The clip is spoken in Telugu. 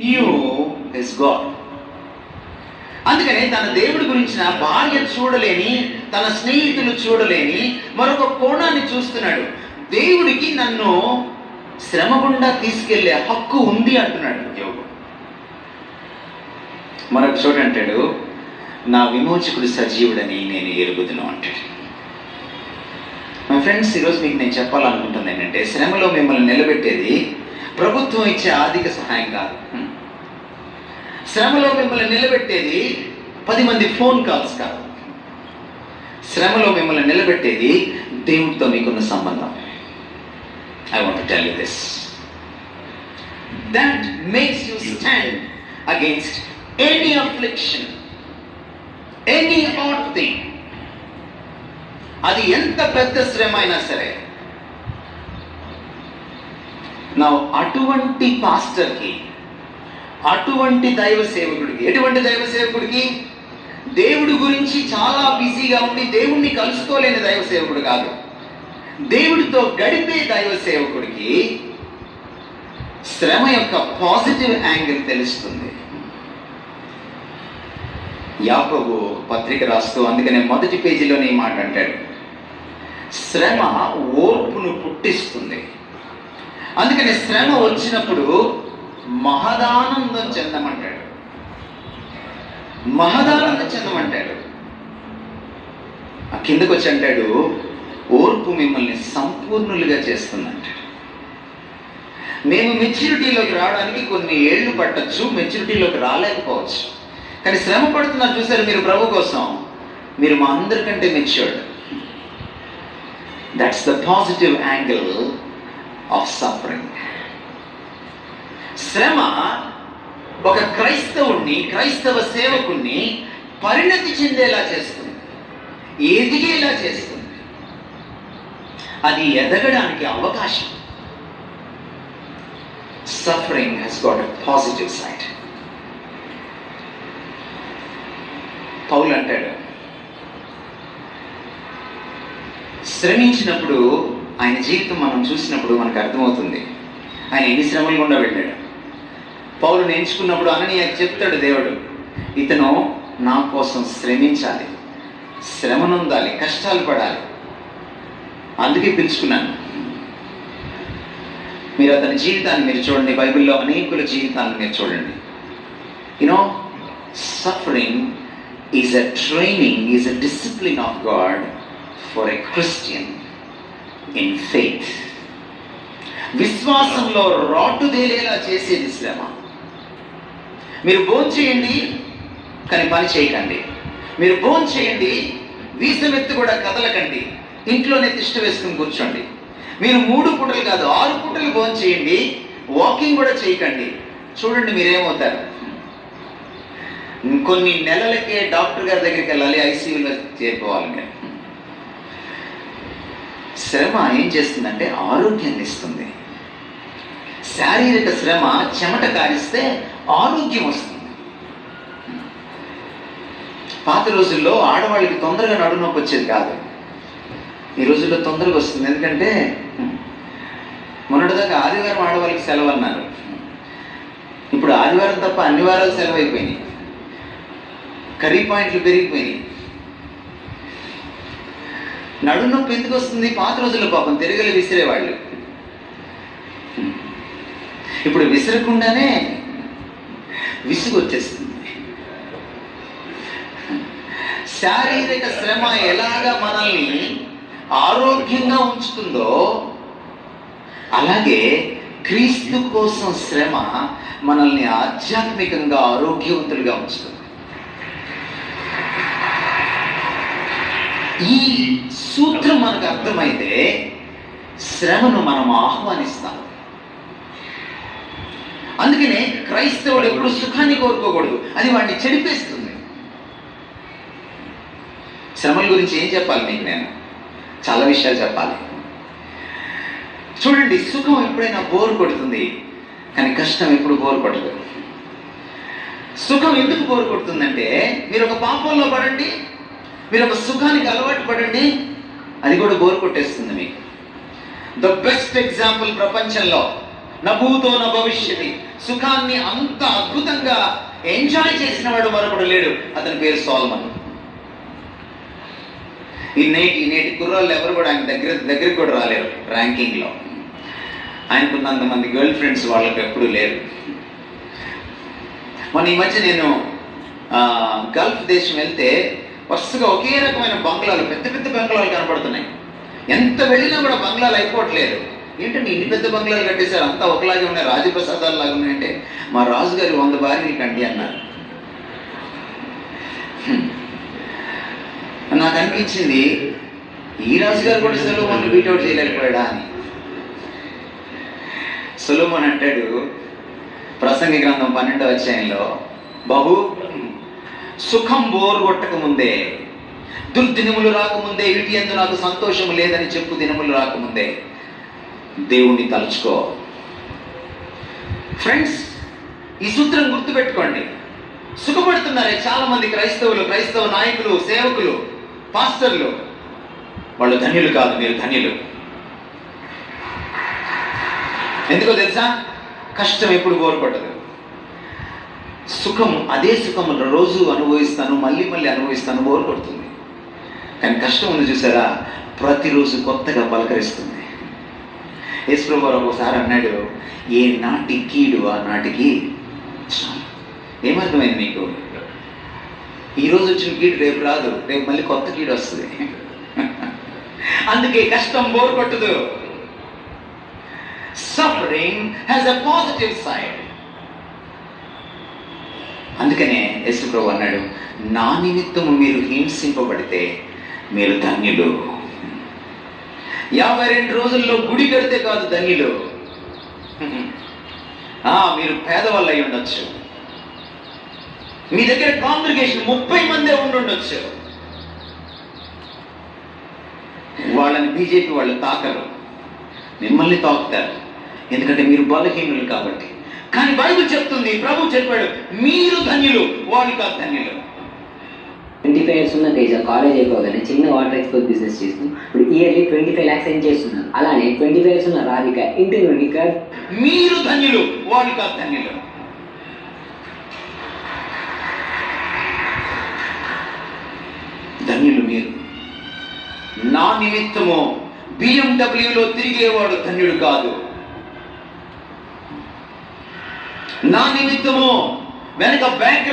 knew his God. అందుకనే తన దేవుడి గురించిన భార్య చూడలేని, తన స్నేహితులు చూడలేని మరొక కోణాన్ని చూస్తున్నాడు. దేవుడికి నన్ను శ్రమ గుండా తీసుకెళ్లే హక్కు ఉంది అంటున్నాడు యోబు. మరొక చోట అంటాడు, నా విమోచకుడు సజీవుడని నేను ఎరుగుదును అంటాడు. మా ఫ్రెండ్స్, ఈరోజు మీకు నేను చెప్పాలనుకుంటుంది ఏంటంటే, శ్రమలో మిమ్మల్ని నిలబెట్టేది ప్రభుత్వం ఇచ్చే ఆర్థిక సహాయం కాదు. శ్రమలో మిమ్మల్ని నిలబెట్టేది 10 మంది ఫోన్ కాల్స్ కాదు. శ్రమలో మిమ్మల్ని నిలబెట్టేది దేవుడితో మీకున్న సంబంధం. I want to tell you this. That makes you stand against any affliction, any odd thing. అది ఎంత పెద్ద శ్రమ అయినా సరే. నా అటువంటి పాస్టర్కి, అటువంటి దైవ సేవకుడికి, ఎటువంటి దైవ సేవకుడికి? దేవుడి గురించి చాలా బిజీగా ఉండి దేవుణ్ణి కలుసుకోలేని దైవ సేవకుడు కాదు, దేవుడితో గడిపే దైవ సేవకుడికి శ్రమ యొక్క పాజిటివ్ యాంగిల్ తెలుస్తుంది. యాకోబు పత్రిక రాస్తూ అందుకనే మొదటి పేజీలోనే ఈ మాట అంటాడు, శ్రమ ఓర్పును పుట్టిస్తుంది. అందుకని శ్రమ వచ్చినప్పుడు మహదానందం చెందమంటాడు, మహదానందం చెందమంటాడు. ఆ కిందకు వచ్చి అంటాడు, ఓర్పు మిమ్మల్ని సంపూర్ణులుగా చేస్తుందంటాడు. మేము మెచ్యూరిటీలోకి రావడానికి కొన్ని ఏళ్ళు పట్టచ్చు, మెచ్యూరిటీలోకి రాలేకపోవచ్చు. కానీ శ్రమ పడుతున్నారు చూసారు మీరు ప్రభు కోసం, మీరు మా అందరికంటే matured. That's the positive angle of suffering. శ్రమ ఒక క్రైస్తవుణ్ణి, క్రైస్తవ సేవకుణ్ణి పరిణతి చెందేలా చేస్తుంది, ఎదిగేలా చేస్తుంది. అది ఎదగడానికి అవకాశం. Suffering has got a positive side. పౌలు అంటాడు, శ్రమించినప్పుడు ఆయన జీవితం మనం చూసినప్పుడు మనకు అర్థమవుతుంది ఆయన ఎన్ని శ్రమలు గుండా వెళ్ళాడు. పౌలుని ఎంచుకున్నప్పుడు అననీయకి చెప్తాడు దేవుడు, ఇతను నా కోసం శ్రమించాలి, శ్రమనుందాలి, కష్టాలు పడాలి, అందుకే పిలుచుకున్నాను. మీరు అతని జీవితాన్ని మీరు చూడండి, బైబిల్లో అనేకుల జీవితాన్ని మీరు చూడండి. You know, suffering is a training, is a discipline of God for a Christian in faith. విశ్వాసంలో రాటుదేలేలా చేసేది శ్రమ. మీరు భోంచేయండి కానీ పని చేయకండి, మీరు భోంచేయండి వీసమెత్తి కూడా కదలకండి, ఇంట్లోనే తిష్ట వేసుకుని కూర్చోండి. మీరు 3 పూటలు కాదు 6 పూటలు భోంచేయండి, వాకింగ్ కూడా చేయకండి. చూడండి మీరేమవుతారు. కొన్ని నెలలకే డాక్టర్ గారి దగ్గరికి వెళ్ళాలి, ఐసీయూలో చేరుకోవాలి. శ్రమ ఏం చేస్తుందంటే ఆరోగ్యాన్ని ఇస్తుంది. శారీరక శ్రమ చెమట కారిస్తే ఆరోగ్యం వస్తుంది. పాత రోజుల్లో ఆడవాళ్ళకి తొందరగా నడునొప్పి వచ్చేది కాదు, ఈ రోజుల్లో తొందరగా వస్తుంది. ఎందుకంటే మొన్నటిదాకా ఆదివారం ఆడవాళ్ళకి సెలవు అన్నారు, ఇప్పుడు ఆదివారం తప్ప అన్ని వారాలు సెలవు అయిపోయినాయి, కర్రీ పాయింట్లు పెరిగిపోయినాయి. నడునొప్పి ఎందుకు వస్తుంది? పాత రోజుల్లో పాపం తిరగలి విసిరేవాళ్ళు, ఇప్పుడు విసరకుండానే విసుగు వచ్చేస్తుంది. శారీరక శ్రమ ఎలాగా మనల్ని ఆరోగ్యంగా ఉంచుతుందో అలాగే క్రీస్తు కోసం శ్రమ మనల్ని ఆధ్యాత్మికంగా ఆరోగ్యవంతులుగా ఉంచుతుంది. ఈ సూత్రం మనకు అర్థమైతే శ్రమను మనం ఆహ్వానిస్తాం. అందుకనే క్రైస్తవుడు ఎప్పుడు సుఖాన్ని కోరుకోకూడదు, అది వాడిని చెడిపేస్తుంది. శ్రమల గురించి ఏం చెప్పాలి మీకు? నేను చాలా విషయాలు చెప్పాలి. చూడండి, సుఖం ఎప్పుడైనా బోర్ కొడుతుంది కానీ కష్టం ఎప్పుడు బోర్ కొట్టదు. సుఖం ఎందుకు బోర్ కొడుతుందంటే, మీరు ఒక పాపంలో పడండి, మీరు ఒక సుఖానికి అలవాటు పడండి, అది కూడా బోర్ కొట్టేస్తుంది మీకు. ద బెస్ట్ ఎగ్జాంపుల్ ప్రపంచంలో నభూతో నా భవిష్యతి. సుఖాన్ని అంత అద్భుతంగా ఎంజాయ్ చేసిన వాడు మరొకడు లేడు. అతని పేరు సొలొమోను. ఈ నేటి కుర్రాళ్ళు ఎవరు కూడా ఆయన దగ్గరికి కూడా రాలేరు ర్యాంకింగ్లో. ఆయనకున్నంతమంది గర్ల్ ఫ్రెండ్స్ వాళ్ళకి ఎప్పుడూ లేరు. ఈ మధ్య నేను గల్ఫ్ దేశం వెళ్తే వరుసగా ఒకే రకమైన బంగ్లాలు, పెద్ద పెద్ద బంగ్లాలు కనపడుతున్నాయి. ఎంత వెళ్ళినా కూడా బంగ్లాలు అయిపోవట్లేదు. ఏంటంటే ఇన్ని పెద్ద బంగ్లాలు కట్టేశారు, అంతా ఒకలాగే ఉన్నాయి, రాజప్రసాదాలు లాగా ఉన్నాయంటే మా రాజుగారి 100 భార్యలు కండి అన్నారు. నాకు అనిపించింది, ఈ రాజుగారు కూడా సొలొమోను బీట్అవుట్ చేయలేకపోయాడా అని. సొలొమోను అంటాడు ప్రసంగి గ్రంథం 12వ అధ్యాయంలో, బహు సుఖం బోరు కొట్టక ముందే, దుర్దినములు రాకముందే, వీటి యందు నాకు సంతోషం లేదని చెప్పు దినములు రాకముందే దేవుణ్ణి తలుచుకో. ఫ్రెండ్స్, ఈ సూత్రం గుర్తుపెట్టుకోండి. సుఖపడుతున్నారే చాలా మంది క్రైస్తవ నాయకులు, సేవకులు, పాస్టర్లు, వాళ్ళు ధన్యులు కాదు, మీరు ధన్యులు. ఎందుకో తెలుసా? కష్టం ఎప్పుడు బోరు కొట్టదు. సుఖం, అదే సుఖం రోజు అనుభవిస్తాను, మళ్ళీ అనుభవిస్తాను, బోరు కొడుతుంది. కానీ కష్టం ఉంది చూసారా, ప్రతిరోజు కొత్తగా పలకరిస్తుంది. యేసుప్రభు వారు ఒకసారి అన్నాడు, ఏ నాటి కీడు ఆ నాటికి. ఏమర్థమైంది మీకు? ఈరోజు వచ్చిన కీడు రేపు రాదు, రేపు మళ్ళీ కొత్త కీడు వస్తుంది. అందుకే కష్టం బోరు కొట్టదు. Suffering has a positive side. అందుకనే యేసుప్రభు అన్నాడు, నా నిమిత్తము మీరు హింసింపబడితే మీరు ధన్యులు. 52 రోజుల్లో గుడి కడితే కాదు ధన్యులు. మీరు పేదవాళ్ళు అయి ఉండొచ్చు, మీ దగ్గర కాంగ్రిగేషన్ 30 మందే ఉండుండొచ్చు. వాళ్ళని బీజేపీ వాళ్ళు తాకరు, మిమ్మల్ని తాకుతారు, ఎందుకంటే మీరు బలహీనులు కాబట్టి. కానీ బైబిల్ చెప్తుంది, ప్రభు చెప్పాడు, మీరు ధన్యులు, వాళ్ళు కాదు ధన్యులు. 25 years ఉన్న తేజ కాలేజ్ అయిపోగానే చిన్న వాటర్ ఎక్స్పోర్ట్ బిజినెస్ చేస్తూ ఇప్పుడు ఇయర్లీ 25 lakhs ఎర్న్ చేస్తున్నారు. అలానే 25 years ఉన్న రాధిక ఇంటి నుండి మీరు ధన్యులు, వాళ్ళు కాదు ధన్యులు. ధన్యులు మీరు. నా నిమిత్తము BMW తిరిగేవాడు ధన్యుడు కాదు. నా నిమిత్తము వెనక బ్యాంక్